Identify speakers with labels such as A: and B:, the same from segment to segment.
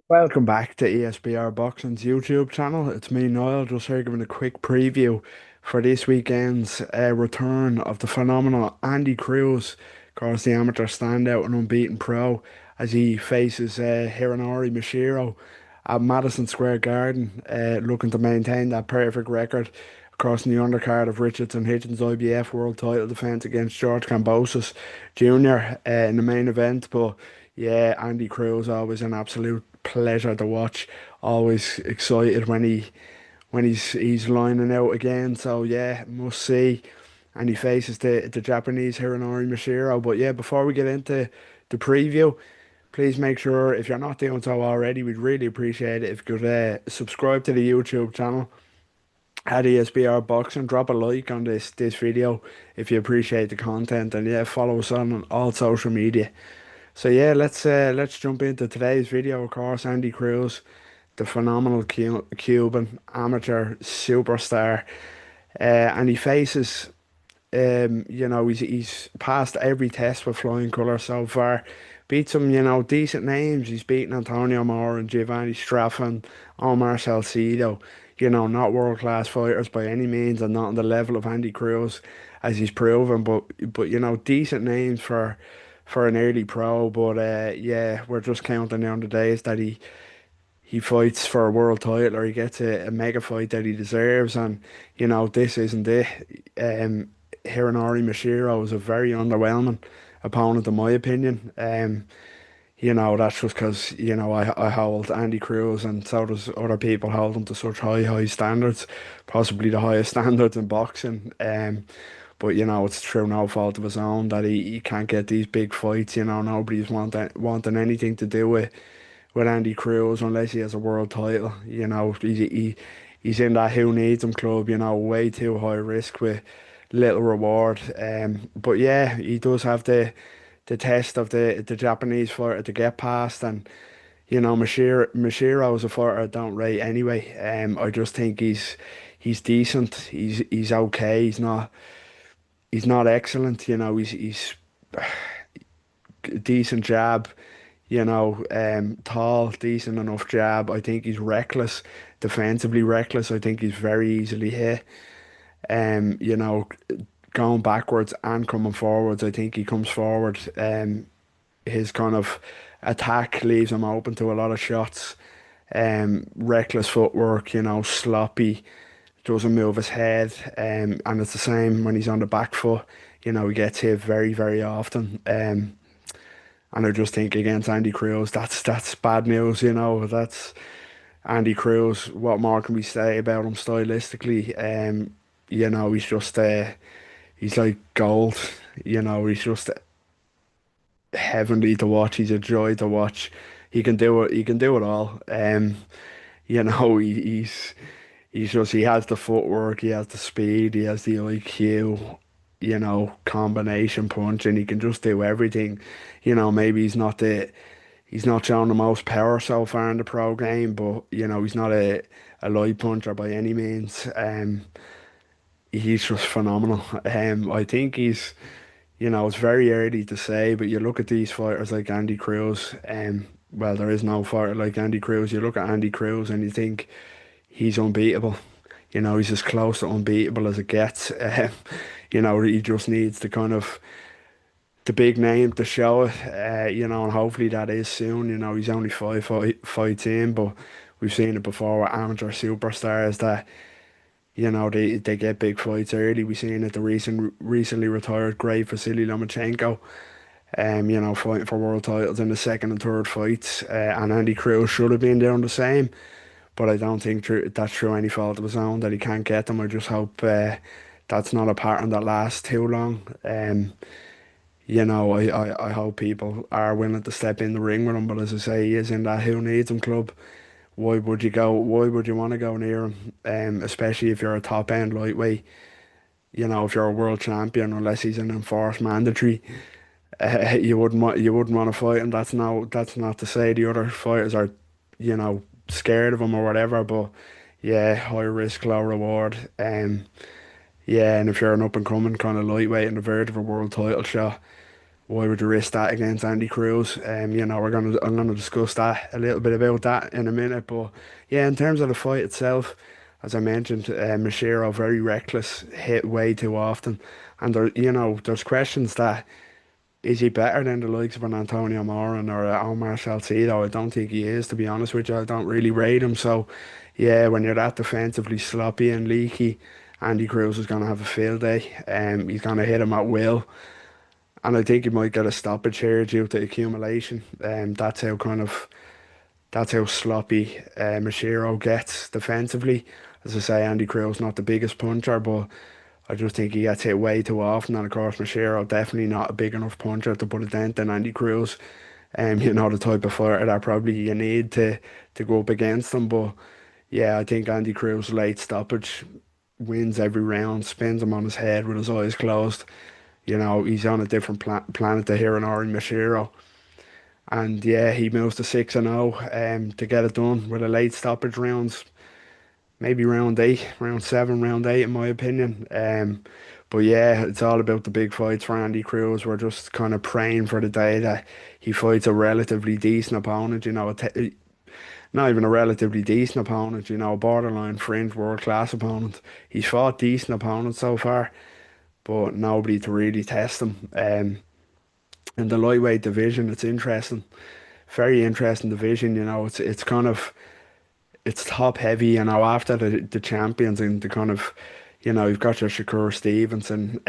A: Welcome back to ESBR Boxing's YouTube channel. It's me, Niall, just here giving a quick preview for this weekend's return of the phenomenal Andy Cruz, of course, the amateur standout and unbeaten pro, as he faces Hironori Mishiro at Madison Square Garden, looking to maintain that perfect record. Of course, in the undercard of Richardson Hitchens' IBF world title defense against George Kambosos Jr. In the main event, but yeah, Andy Cruz always an absolute pleasure to watch. Always excited when he's lining out again. So yeah, must see. And he faces the Japanese Hironori Mishiro. But yeah, before we get into the preview, please make sure if you're not doing so already, we'd really appreciate it if you could subscribe to the YouTube channel at ESBR Boxing. Drop a like on this video if you appreciate the content, and yeah, follow us on all social media. So yeah, let's jump into today's video. Of course, Andy Cruz, the phenomenal Cuban amateur superstar, and he faces, he's passed every test with flying colours so far. Beat some, decent names. He's beaten Antonio Moore and Giovanni Straffan, Omar Salcido. Not world class fighters by any means, and not on the level of Andy Cruz, as he's proven. But decent names for an early pro. But yeah, we're just counting down the days that he fights for a world title or he gets a mega fight that he deserves. And this isn't it. Hironori Mishiro is a very underwhelming opponent in my opinion. That's just because I hold Andy Cruz, and so does other people hold him to such high standards, possibly the highest standards in boxing. But it's through no fault of his own that he can't get these big fights. Nobody's wanting anything to do with Andy Cruz unless he has a world title. He's in that who needs him club. Way too high risk with little reward. But yeah, he does have the test of the Japanese fighter to get past, and Mishiro is a fighter I don't rate anyway. I just think he's decent. He's okay. He's not excellent. He's decent jab. Tall, decent enough jab. I think he's reckless, defensively reckless. I think he's very easily hit. Um, you know, Going backwards and coming forwards. I think he comes forward. His kind of attack leaves him open to a lot of shots. Reckless footwork, sloppy, doesn't move his head. And it's the same when he's on the back foot. He gets hit very, very often. And I just think against Andy Cruz, that's bad news. That's Andy Cruz. What more can we say about him stylistically? He's just he's like gold. He's just heavenly to watch. He's a joy to watch. He can do it. He can do it all. He has the footwork. He has the speed. He has the IQ. Combination punch, and he can just do everything. Maybe he's not showing the most power so far in the pro game, but he's not a light puncher by any means. He's just phenomenal. I think it's very early to say, but you look at these fighters like Andy Cruz, well, there is no fighter like Andy Cruz. You look at Andy Cruz and you think he's unbeatable. He's as close to unbeatable as it gets. He just needs the kind of the big name to show it, and hopefully that is soon. He's only fights in, but we've seen it before with amateur superstars that they get big fights early. We've seen it the recently retired great Vasily Lomachenko, fighting for world titles in the second and third fights. And Andy Cruz should have been doing the same, but I don't think that's through any fault of his own that he can't get them. I just hope that's not a pattern that lasts too long. I hope people are willing to step in the ring with him. But as I say, he is in that who needs him club. Why would you go? Why would you want to go near him? Especially if you're a top end lightweight. If you're a world champion, unless he's an enforced mandatory, you wouldn't want to fight him. That's not to say the other fighters are, scared of him or whatever. But yeah, high risk, low reward. Yeah, and if you're an up and coming kind of lightweight on the verge of a world title shot, Why would you risk that against Andy Cruz? I'm gonna discuss that a little bit about that in a minute. But yeah, in terms of the fight itself, as I mentioned, Mishiro very reckless, hit way too often, and there's questions that is he better than the likes of an Antonio Moran or a Omar Salcido? I don't think he is, to be honest with you. I don't really rate him. So yeah, when you're that defensively sloppy and leaky, Andy Cruz is gonna have a field day. He's gonna hit him at will. And I think he might get a stoppage here due to accumulation. That's how sloppy Mishiro gets defensively. As I say, Andy Cruz not the biggest puncher, but I just think he gets hit way too often. And of course, Mishiro definitely not a big enough puncher to put a dent in Andy Cruz. The type of fighter that probably you need to go up against him. But yeah, I think Andy Cruz late stoppage wins every round, spins him on his head with his eyes closed. He's on a different planet to Hironori Mishiro. And yeah, he moves to 6-0 to get it done with a late stoppage rounds, maybe round eight, round seven, round eight, in my opinion. But yeah, it's all about the big fights for Andy Cruz. We're just kind of praying for the day that he fights a relatively decent opponent, not even a relatively decent opponent, a borderline fringe world class opponent. He's fought decent opponents so far, but nobody to really test him. In the lightweight division, it's interesting, very interesting division. It's kind of it's top heavy. After the champions and the kind of, you've got your Shakur Stevenson,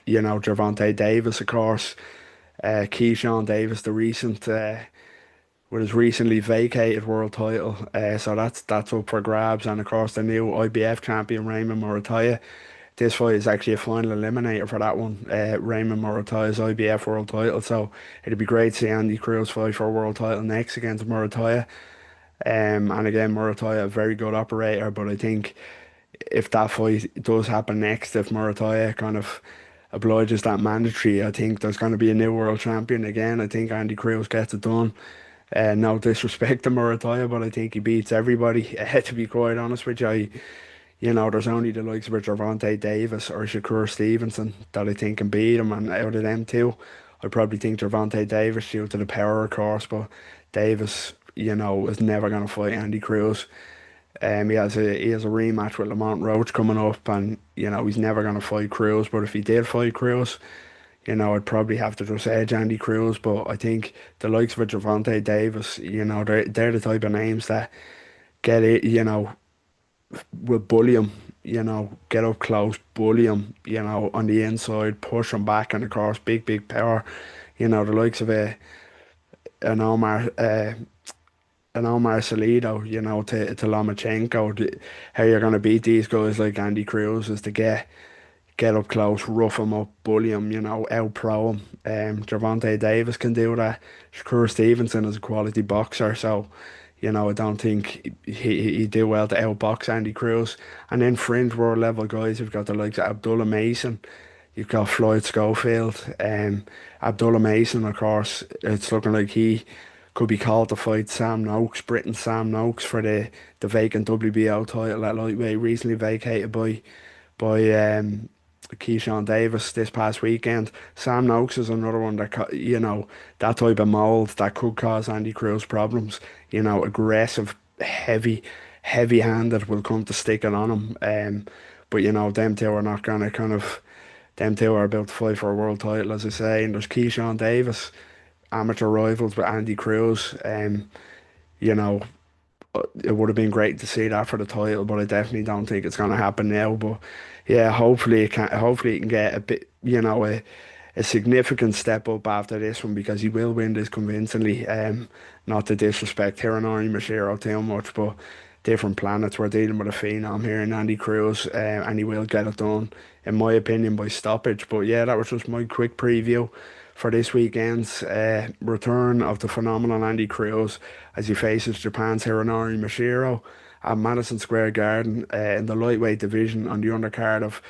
A: Gervonta Davis, of course, Keyshawn Davis, the recent with his recently vacated world title. So that's up for grabs, and of course the new IBF champion Raymond Murataya. This fight is actually a final eliminator for that one, Raymond Murataya's IBF world title. So it'd be great to see Andy Cruz fight for a world title next against Murataya. And again, Murataya, a very good operator, but I think if that fight does happen next, if Murataya kind of obliges that mandatory, I think there's going to be a new world champion again. I think Andy Cruz gets it done. No disrespect to Murataya, but I think he beats everybody. To be quite honest with you, there's only the likes of Gervonta Davis or Shakur Stevenson that I think can beat him, and out of them two, I probably think Gervonta Davis due to the power, of course, but Davis, is never going to fight Andy Cruz. He has a rematch with Lamont Roach coming up, and he's never going to fight Cruz. But if he did fight Cruz, I'd probably have to just edge Andy Cruz. But I think the likes of Gervonta Davis, they're the type of names that get it, will bully him, get up close, bully him, on the inside, push him back, and of course, big, big power. The likes of an Omar, uh, an Omar Salido, to Lomachenko. How you're going to beat these guys like Andy Cruz is to get up close, rough him up, bully him, out pro him. Gervonta Davis can do that. Shakur Stevenson is a quality boxer, so I don't think he'd do well to outbox Andy Cruz. And then fringe world level guys, you've got the likes of Abdullah Mason, you've got Floyd Schofield, Abdullah Mason, of course. It's looking like he could be called to fight Sam Noakes, Britain Sam Noakes for the vacant WBO title at lightweight, recently vacated by Keyshawn Davis this past weekend. Sam Noakes is another one that, that type of mold that could cause Andy Cruz problems. Aggressive, heavy-handed will come to sticking on him. But them two are not gonna them two are about to fight for a world title, as I say. And there's Keyshawn Davis, amateur rivals with Andy Cruz. You know, it would have been great to see that for the title, but I definitely don't think it's going to happen now. But yeah, hopefully it can get a bit, a significant step up after this one because he will win this convincingly. Not to disrespect Hironori Mishiro too much, but different planets. We're dealing with a phenom here in Andy Cruz, and he will get it done, in my opinion, by stoppage. But yeah, that was just my quick preview for this weekend's return of the phenomenal Andy Cruz as he faces Japan's Hironori Mishiro at Madison Square Garden in the lightweight division on the undercard of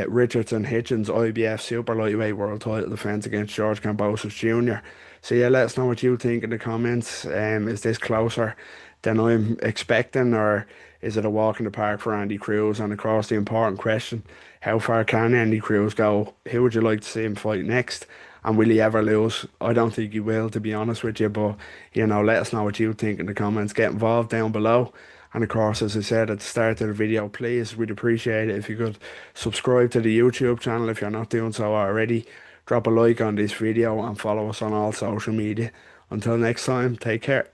A: Richardson Hitchens IBF Super Lightweight World Title defense against George Kambosos Jr. So yeah, let us know what you think in the comments. Is this closer than I'm expecting, or is it a walk in the park for Andy Cruz? And of course, the important question: how far can Andy Cruz go? Who would you like to see him fight next? And will he ever lose? I don't think he will, to be honest with you. But, let us know what you think in the comments. Get involved down below. And of course, as I said at the start of the video, please, we'd appreciate it if you could subscribe to the YouTube channel if you're not doing so already. Drop a like on this video and follow us on all social media. Until next time, take care.